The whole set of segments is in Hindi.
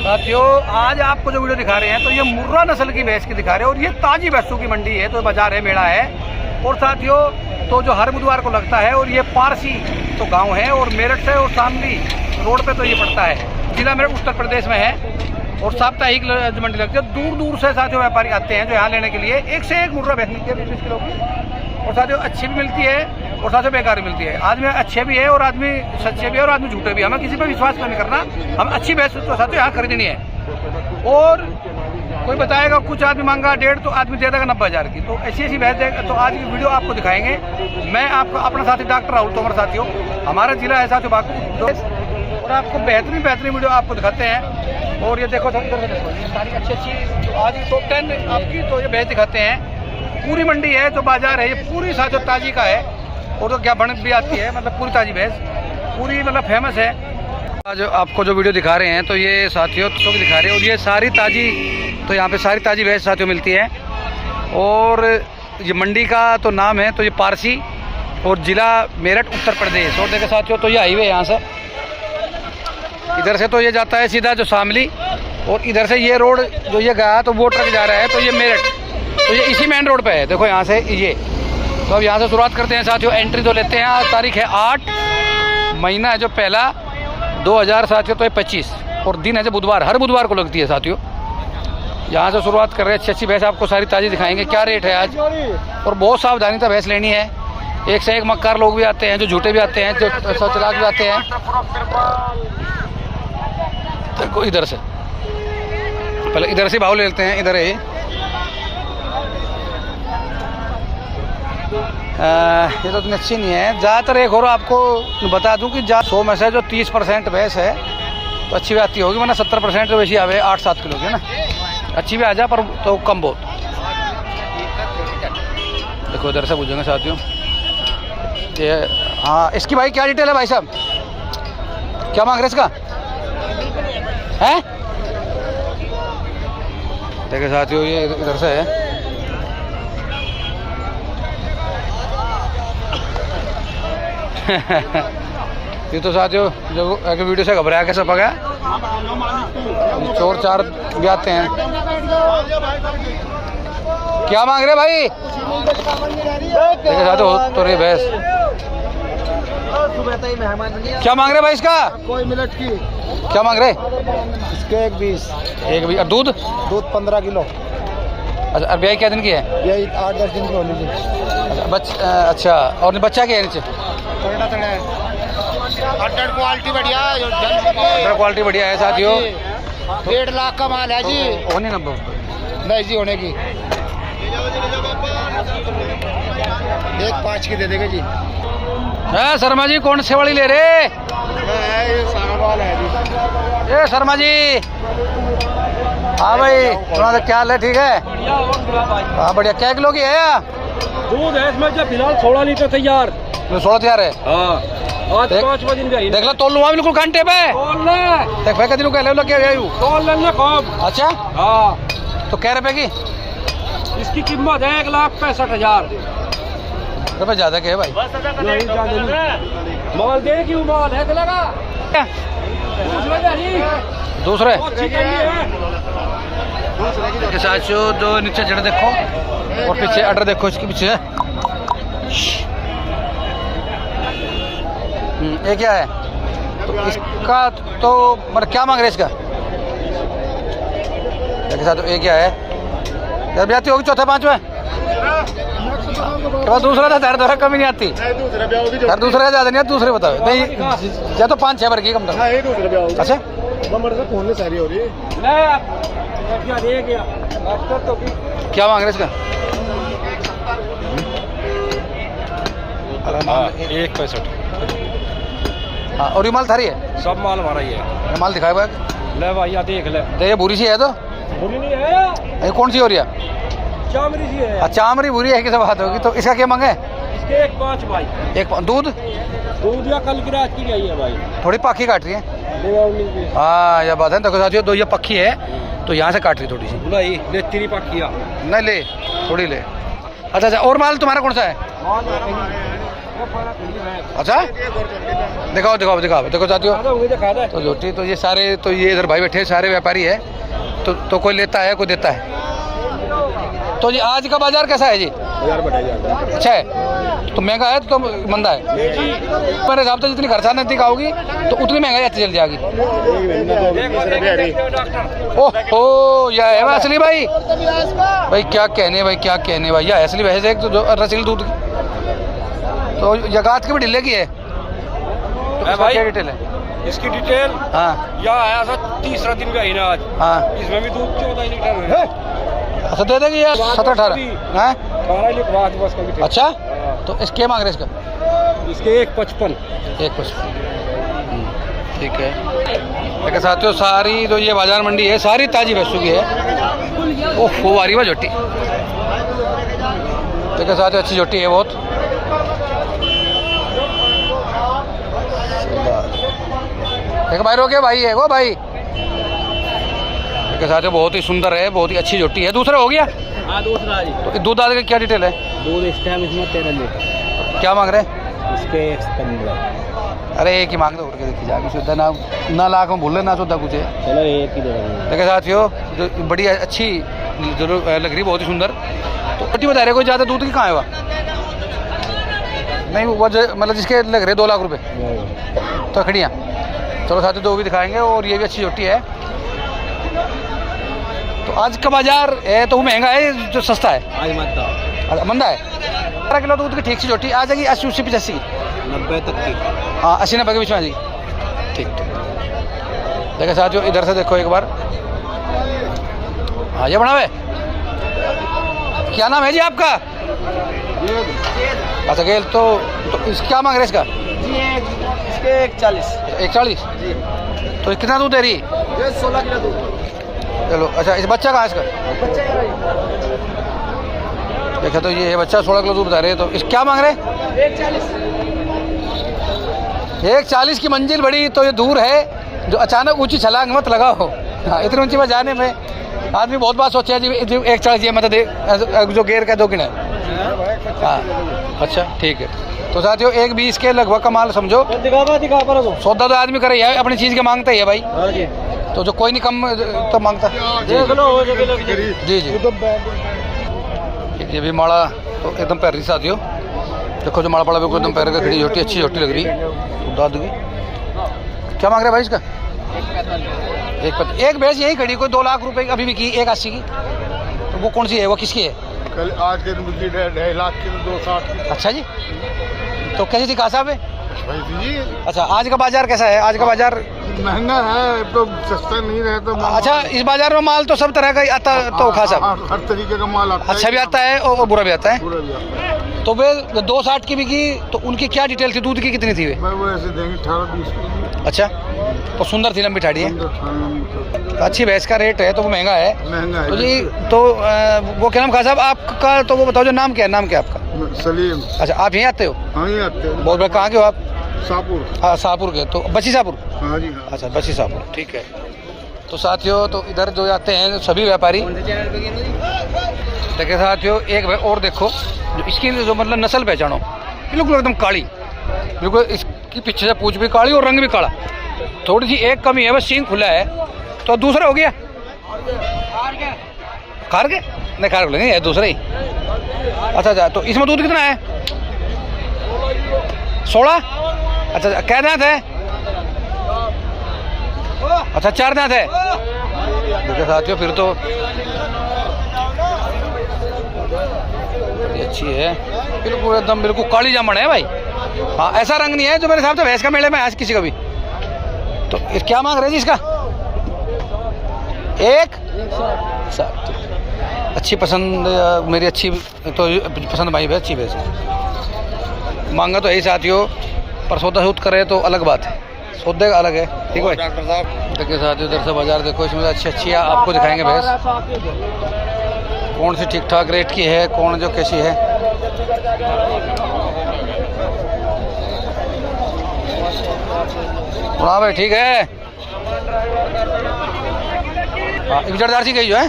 साथियों आज आपको जो वीडियो दिखा रहे हैं तो ये मुर्रा नस्ल की भैंस की दिखा रहे हैं और ये ताजी भैंसों की मंडी है, तो बाजार है, मेला है। और साथियों तो जो हर बुधवार को लगता है और ये पारसी तो गांव है और मेरठ से और शामली रोड पे तो ये पड़ता है, जिला मेरठ उत्तर प्रदेश में है। और साप्ताहिक मंडी लगती है, दूर दूर से साथियों व्यापारी आते हैं जो यहाँ लेने के लिए। एक से एक मुर्रा भैंस मिलती है 20 किलो की, और साथियों अच्छी भी मिलती है और साथियों बेकार भी मिलती है। आदमी अच्छे भी है और आदमी सच्चे भी है और आदमी झूठे भी है। हमें किसी पर विश्वास नहीं करना, हम अच्छी भैंस तो साथियों यहाँ खरीदनी है। और कोई बताएगा कुछ आदमी मांगा 1.5 तो आदमी दे देगा 90,000 की, तो ऐसी ऐसी भैंस देगा। तो आज की वीडियो आपको दिखाएंगे। मैं आपको अपना साथी डॉक्टर राहुल तोमर साथियों, हमारा जिला है साथियों बाकू, और आपको बेहतरीन वीडियो आपको दिखाते हैं। और ये देखो ये सारी अच्छी आज की टॉप 10 आपकी तो ये भैंस दिखाते हैं। पूरी मंडी है जो बाजार है, ये पूरी साथियों ताजी का है और तो क्या बन भी आती है, मतलब पूरी ताजी भैंस पूरी मतलब फेमस है। आज आपको जो वीडियो दिखा रहे हैं तो ये साथियों तो दिखा रहे हैं, और ये सारी ताजी तो यहाँ पे सारी ताजी भैंस साथियों मिलती है। और ये मंडी का तो नाम है तो ये पारसी और जिला मेरठ उत्तर प्रदेश। और देखो साथियों तो ये हाईवे यहाँ से इधर से तो ये जाता है सीधा जो शामली, और इधर से ये रोड जो ये गया तो वो ट्रक जा रहा है तो ये मेरठ, तो ये इसी मेन रोड पे है। देखो यहाँ से ये तो अब यहाँ से शुरुआत करते हैं साथियों। एंट्री तो लेते हैं। आज तारीख है 8 महीना है जो पहला 2000 साथियों तो 25, और दिन है जो बुधवार, हर बुधवार को लगती है साथियों। यहाँ से शुरुआत कर रहे हैं। अच्छी भैंस आपको सारी ताज़ी दिखाएंगे। क्या रेट है आज, और बहुत सावधानी से भैंस लेनी है। एक से एक मक्कार लोग भी आते हैं, जो झूठे भी आते हैं, जो सचलाक भी आते हैं। देखो इधर से पहले इधर से भाव ले लेते हैं। इधर है ये तो इतनी अच्छी नहीं है ज़्यादातर। एक और आपको बता दूं कि 100 में से जो 30% भैंस है तो अच्छी भी आती होगी, वरना 70% तो वैसी आवे 8-7 किलो की है ना, अच्छी भी आ जा पर तो कम बहुत। देखो इधर से पूछेंगे साथियों ये। हाँ इसकी भाई क्या डिटेल है भाई साहब, क्या मांग रहे इसका है? देखिए साथियों ये इधर से है। ये तो साथियों जो वीडियो से घबराया कैसे पका, चोर चार भी आते हैं। क्या मांग रहे भाई? देखिए साथियों तो रे भैंस क्या मांग रहे भाई इसका? कोई मिनट की क्या मांग रहे इसके? 1.20। और दूध 15 किलो। अच्छा और ब्याह क्या दिन की है? यही 8-10 दिन की होनी चाहिए। अच्छा और बच्चा क्या है नीचे? क्वालिटी बढ़िया, क्वालिटी बढ़िया है साथियों। 1.5 लाख का माल है जी। होने ना नहीं जी होने की 1.5 की दे देंगे जी। शर्मा जी कौन से वाली ले रहे? ये सारा माल है जी। ये शर्मा जी हाँ भाई तुम्हारा क्या हाल है? ठीक है हाँ बढ़िया। क्या किलो की है दूध है इसमें जो फिलहाल 16 लीटर तैयार। 16 तैयार है। हाँ आज 5 दिन का देख लो तोल लूँगा बिल्कुल घंटे पे। देख भाई कितने का ले क्या कम। अच्छा हाँ तो क्या रुपए की इसकी कीमत है? 1,65,000 रुपये ज़्यादा के है भाई। नहीं ज्यादा नहीं। माल दे क्यों माल है लगा दूसरे के साथ जो नीचे जड़ देखो और पीछे अडर देखो, इसके पीछे ये क्या है? तो इसका तो मतलब क्या मांग रहे इसका? के साथ ये क्या है? जब आती होगी चौथे 5वें तो दूसरा था दर दोरा कमी नहीं आती। सर दूसरे ज़्यादा नहीं, दूसरे बताओ नहीं या तो 5-6 बार की कम था। अच्छा फोन में सारी हो रही है। क्या मांग रहे इसका? 1.65। हाँ और ये माल थारी है? सब माल हमारा ही है। माल दिखाए भाई। ले भाई देख ले। ये बुरी सी है तो बुरी नहीं है। ये कौन सी हो रही है? चामरी सी है। अच्छा चामरी बुरी है किसी बात होगी। तो इसका क्या मांगे? इसके 1.5 भाई। दूध या कल की रात की आई है भाई। थोड़ी पाखी काट रही है। हाँ यह बात है। देखो साथियों दो ये पक्की है तो यहाँ से काट रही थोड़ी सी। नहीं ले तेरी पक्किया नहीं ले थोड़ी ले। अच्छा और माल तुम्हारा कौन सा है? अच्छा दिखाओ दिखाओ दिखाओ देखो साथियों। तो झोटी तो ये सारे तो ये इधर भाई बैठे हैं, सारे व्यापारी है। तो कोई लेता है कोई देता है। तो जी आज का बाजार कैसा है जी? अच्छा है। तो महंगा है तो मंदा है? मेरे हिसाब से जितनी खर्चा नजदीक आओगी तो उतनी महंगाई आती चल जाएगी। ओह यह है भाई असली भाई। भाई क्या कहने भाई क्या कहने भाई, यह असली भैंस है जो रसीली दूध की। तो जगात की भी ढिले की है। तो भाई क्या डिटेल है इसकी डिटेल? हाँ यहाँ आया था तीसरा दिन का ही ना आज। हाँ इसमें भी दूध 14 लीटर है। अच्छा दे देगी यार 17-18 हैं? 12 लीटर बस का। अच्छा तो इसके मांग रहे इसका? इसके 1.55। 1.55 ठीक है। देखिए साथियों सारी जो ये बाजार मंडी है सारी ताजी भैंसों की है। ओह वारी वाह झोटी। देखिए साथियों अच्छी झोटी है बहुत। देखो भाई रोके भाई है वो भाई। देखिए साथियों बहुत ही सुंदर है, बहुत ही अच्छी झोटी है। दूसरा हो गया? हाँ दूसरा जी। तो दूध दाद का क्या डिटेल है? दूध इस टाइम इसमें 13 लीटर। क्या मांग रहे हैं? इसके 15। अरे एक ही मांग दो करके देखी जाएगी सुधा ना लाख में भूल ना सुधा कुछ है। चलो एक ही दे देंगे। देखिए साथियों जो बड़ी अच्छी जरूर लग रही, बहुत ही सुंदर। तो पट्टी बता रहे कोई ज़्यादा दूध की कहाँ है वह? नहीं वो मतलब जिसके लग रहे 2 लाख रुपए तो खड़ियाँ। चलो साथियों दो भी दिखाएंगे। और ये भी अच्छी झोटी है। तो आज का बाजार है तो वो महंगा है जो सस्ता है? आज मंदा है। 12 किलो दूध की ठीक सी झोटी आ जाएगी 80 85 की 90 तक की। हाँ 80-90 के बीच में आ जाएगी। ठीक ठीक। देखिए साथियों इधर से देखो एक बार। हाँ ये बनावे क्या नाम है जी आपका? अच्छा गेल। तो इस क्या मांग रहे इसका? इसके 140। 140 तो कितना दूध दे रही? 16 किलो दूध। चलो अच्छा इस बच्चा कहाँ है इसका? देखा तो ये है बच्चा 16 किलो दूध बता रहे हैं। तो इस क्या मांग रहे? 140 की मंजिल बड़ी तो ये दूर है जो अचानक ऊंची छलांग मत लगाओ। हाँ इतनी ऊंची पर जाने में आदमी बहुत बात सोचे जी 140 मतलब जो गेर का 2 किना है। हाँ अच्छा ठीक है। तो साथियों 1.20 के लगभग का माल समझो। सौदा तो आदमी करे है अपनी चीज़ के मांगता ही है भाई। तो जो कोई नहीं कम तो मांगता। जी जी ये भी माड़ा तो एकदम पैर रही साथियों। देखो जो माड़ा पड़ा बिल्कुल एकदम पैर का खड़ी झोटी, अच्छी झोटी लग रही दाद की। क्या मांग रहे भाई इसका? एक भैंस यही खड़ी कोई 2 लाख रुपए अभी भी की 180 की। तो वो कौन सी है, वो किसकी है? कल आज के दिन 2.5 लाख की 260 की। अच्छा जी तो कैसी थी कहा साहब है? जी अच्छा आज का बाजार कैसा है? आज का बाजार महंगा है तो सस्ता नहीं रहे तो। अच्छा इस बाजार में माल तो सब तरह का ही आता तो खा साहब? हर तरीके का माल आता है। अच्छा भी आता है और बुरा भी आता है। पूरा भी आता है। तो वे 260 की भी की तो उनकी क्या डिटेल थी? दूध की कितनी थी वे? मैं वो ऐसे देंगे 18-20 की। अच्छा तो सुंदर थी लंबी ठाड़ी है। अच्छी भैंस का रेट है तो वो महंगा है। महंगा है तो जी तो वो क्या नाम खा साहब आपका? तो वो बताओ जो नाम क्या है? नाम क्या है आपका? सलीम। अच्छा आप यहीं आते हो? हाँ ही आते हैं। बहुत बड़ा कहाँ के हो आप? शाहपुर। हाँ शाहपुर के। तो बची शाहपुर? हाँ जी हाँ। अच्छा बची शाहपुर ठीक है। तो साथियों तो इधर जो आते हैं सभी व्यापारी। देखिए साथियों एक और देखो जो इसकी जो मतलब नस्ल पहचानो बिल्कुल एकदम काली, बिल्कुल इसकी पीछे से पूंछ भी काली और रंग भी काला। थोड़ी सी एक कमी है बस सींग खुला है। तो दूसरा हो गया खार के नहीं खार लेंगे ये दूसरा ही। अच्छा अच्छा तो इसमें दूध कितना है? 16। अच्छा क्या दांत है? अच्छा 4 दांत है। देखिए साथियों फिर तो अच्छी है बिल्कुल एकदम बिल्कुल काली जामन है भाई। हाँ ऐसा रंग नहीं है जो मेरे हिसाब से भैंस का मेले में आज किसी का भी। तो क्या मांग रहे जी इसका? 160। अच्छी पसंद मेरी अच्छी तो पसंद भाई भैंस अच्छी भैंस मांगा तो यही साथियों। पर सौदा सूद करे तो अलग बात है, सौदे का अलग है। ठीक है भाई। डॉक्टर साहब देखिए साथियों इधर से बाजार देखो इसमें अच्छी आपको दिखाएंगे भैंस कौन सी ठीक ठाक रेट की है, कौन जो कैसी है। हाँ भाई ठीक है। हाँ एक जरदार सी गई जो है।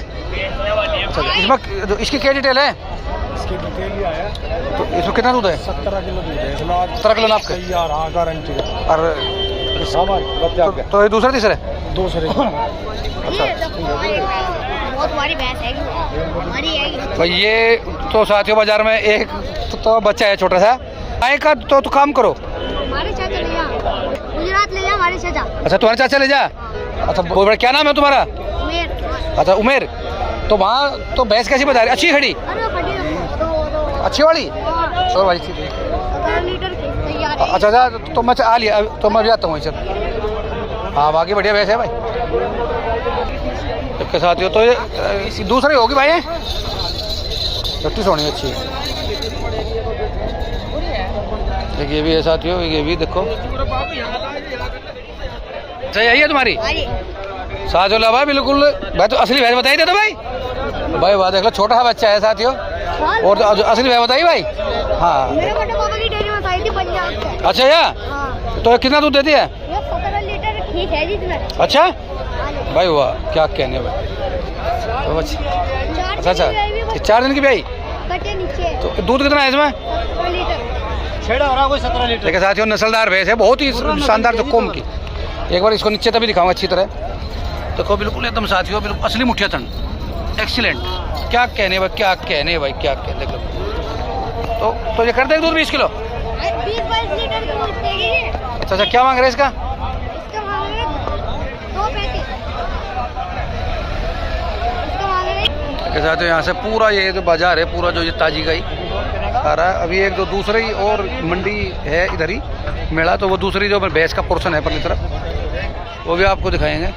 अच्छा इसमें इसकी क्या डिटेल है? इसके डिटेल आया। तो इसमें कितना दूध है? 17 किलो दूध है इसमें आज। 17 किलो नाप के यार हाँ गारंटी है। और तो ये दूसरा तीसरा है? दूसरे अच्छा बहुत बड़ी भैंस है हमारी है। भाई ये तो साथियों बाजार में एक तो बच्चा है छोटा सा आए का तो काम करो। हमारे चाचा ले जा गुजरात ले जा हमारे चाचा। अच्छा तुम्हारे चाचा ले जा। अच्छा बहुत बड़ा क्या नाम है तुम्हारा? उमेर। अच्छा उमेर। तो वहाँ तो भैंस कैसी बता रही अच्छी खड़ी अरे खड़ी दो अच्छी वाली और भाई 17 लीटर की तैयार है। अच्छा अच्छा तो मैं आ लिया तो मैं भी आता हूँ चल। हाँ बाकी बढ़िया भैंस है भाई इसके साथियों। तो ये दूसरी होगी भाई छत्ती सोनी अच्छी एक ये भी है साथियों ये भी देखो सही यही है तुम्हारी साथियों ला भाई बिल्कुल भाई तो असली भैंस बताई दे दो भाई भाई वाह देख लो छोटा सा बच्चा है साथियों और जो असली भैंस बताइए भाई। हाँ मेरे बड़े पापा की डेयरी में आई थी पंजाब से। अच्छा यार हाँ तो कितना दूध देती है? ये 17 लीटर ठीक है जिसमें। अच्छा भाई वाह क्या कहने भाई तो अच्छा अच्छा 4 दिन की ब्याई कटे नीचे तो दूध कितना है इसमें? 17 लीटर। छेड़ा हो रहा कोई 17 लीटर। देखिए साथियों नस्लदार भैंस है बहुत ही शानदार जो कोम की। एक बार इसको नीचे तभी दिखाऊंगा अच्छी तरह देखो बिल्कुल एकदम साथियों बिल्कुल असली मुठिया थन एक्सीलेंट क्या कहने भाई क्या कहने भाई क्या कहने देखो तो ये करते हैं दूध 20 किलो 20-22 लीटर की दूध देगी ये। अच्छा अच्छा क्या मांग रहे हैं इसका? इसका मांग रहे 2.35 इसका मांग रहे। के साथ यहाँ से पूरा ये जो बाजार है पूरा जो ये ताजी का ही आ रहा है। अभी एक जो दूसरी और मंडी है इधर ही मेला तो वो दूसरी जो भैंस का पोर्शन है परली तरफ वो भी आपको दिखाएंगे।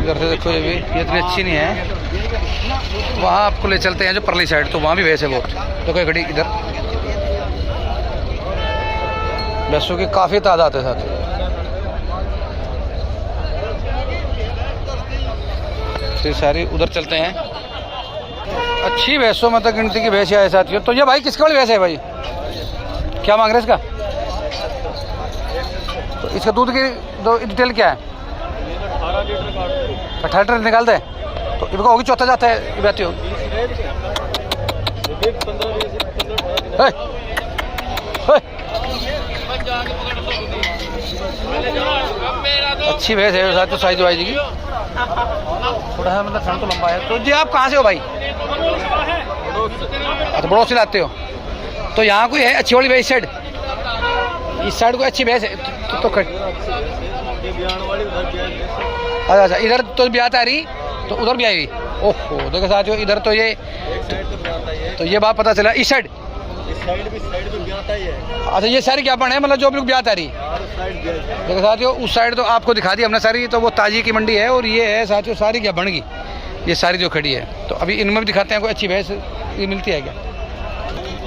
इधर से देखो ये इतनी अच्छी नहीं है वहाँ आपको ले चलते हैं जो परली साइड तो वहाँ भी भैंस है बहुत। तो कोई घड़ी इधर भैंसों की काफ़ी तादाद है साथ तो सारी उधर चलते हैं। अच्छी भैंसों में तो गिनती की भैंस है साथियों। तो ये भाई किसके वाली भैंस है भाई क्या मांग रहे हैं इसका? तो इसका दूध की दो डिटेल क्या है? 18 लीटर निकालते हैं तो इनका होगी चौथा जाता है बैठी होगी। अच्छी भैंस है साथ तो साइज वाइज की थोड़ा सा मतलब थन तो लंबा है। तो जी आप कहाँ से हो भाई? अच्छा बड़ों से लाते हो तो यहाँ कोई है अच्छी वाली भैंस साइड इस साइड कोई अच्छी भैंस है तो अच्छा अच्छा इधर तो ब्याह आ रही तो उधर भी आई हुई ओहो देखो साथियों इधर तो ये बात पता चला इस साइड अच्छा ये सारी क्या है मतलब जो भी ब्याह आ रही देखो साथियों उस साइड तो आपको दिखा दी हमने सारी तो वो ताजी की मंडी है और ये है साथियों सारी क्या बन गई ये सारी जो खड़ी है। तो अभी इनमें भी दिखाते हैं कोई अच्छी भैंस ये मिलती है क्या?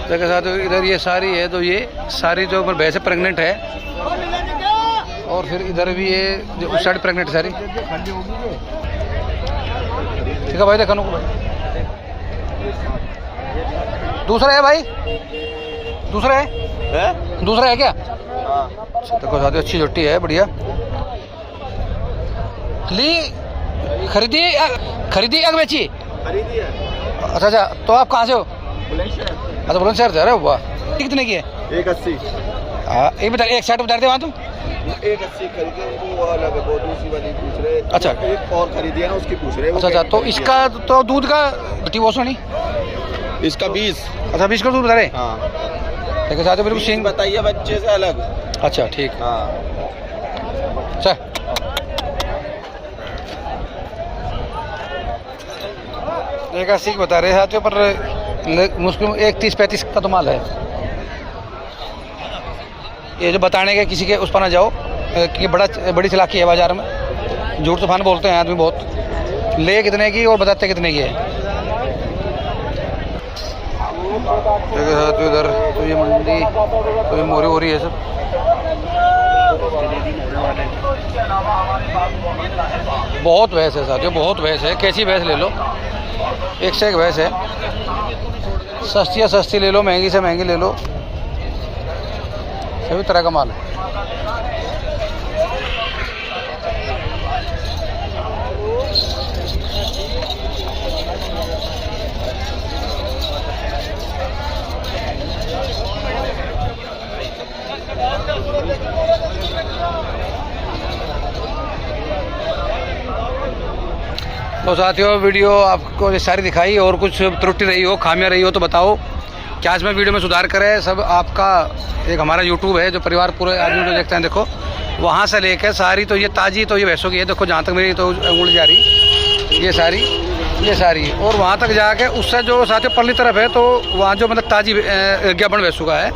देखो साथियों इधर ये सारी है तो ये सारी जो भैंस प्रेग्नेंट है और फिर इधर भी ये जो उस साइड प्रेग्नेंट सारी ठीक है भाई देखो दूसरा है भाई दूसरा है दूसरा है क्या? अच्छा देखो साथियों अच्छी जुट्टी है बढ़िया ली खरीदी अग बेची अच्छा अच्छा तो आप कहाँ से हो? अच्छा बुलंदशहर से। अरे वाह कितने की है? 180। हाँ एक बता एक शर्ट बता दे वहाँ तुम 180 खरीदे वो अलग है वो दूसरी वाली पूछ रहे। अच्छा एक और खरीदी है ना उसकी पूछ रहे। अच्छा अच्छा तो इसका तो दूध का बेटी वो सुनी इसका 20। अच्छा 20 का दूध बता रहे हाँ देखो साथियों बिल्कुल सिंग बताइए बच्चे से अलग। अच्छा ठीक हाँ अच्छा एक 80 बता रहे साथियों पर मुश्किल 130-35 का तो माल है। ये जो बताने के किसी के उस पर ना जाओ कि बड़ी चालाकी है बाजार में झूठ तूफान बोलते हैं आदमी बहुत ले कितने की और बताते कितने की है। इधर तो ये मंडी तो ये मोरी हो रही है सब बहुत भैंस है साथियों बहुत भैंस है कैसी भैंस ले लो एक से एक भैंस है सस्ती या सस्ती ले लो महंगी से महंगी ले लो सभी तरह का माल है। तो साथियों वीडियो आपको ये सारी दिखाई, और कुछ त्रुटि रही हो, खामियां रही हो तो बताओ, क्या इसमें वीडियो में सुधार करें। सब आपका एक हमारा यूट्यूब है जो परिवार पूरे आदमी जो देखते हैं, देखो वहाँ से लेकर सारी तो ये ताज़ी तो ये भैंसों की है। देखो जहाँ तक मेरी तो उंगली जा रही, ये सारी और वहाँ तक जाके उससे जो साथियों परली तरफ है तो वहाँ जो मतलब ताज़ी ज्ञापन भैंसों का है,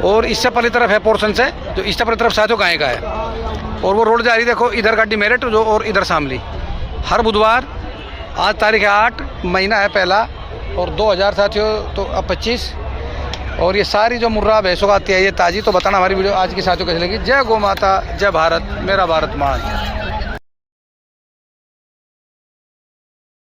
और इससे परली तरफ है पोर्शन से जो इससे परली तरफ साथियों गाय का है। और वो रोड जा रही देखो, इधर गाड़ी मेरठ जो और इधर शामली। हर बुधवार, आज तारीख है 8 महीना है पहला और 2000 साथियों तो अब 25। और ये सारी जो मुर्रा भैंसों का आती है ये ताज़ी। तो बताना हमारी वीडियो आज की साथियों कैसी लगी। जय गौ माता, जय भारत, मेरा भारत महान।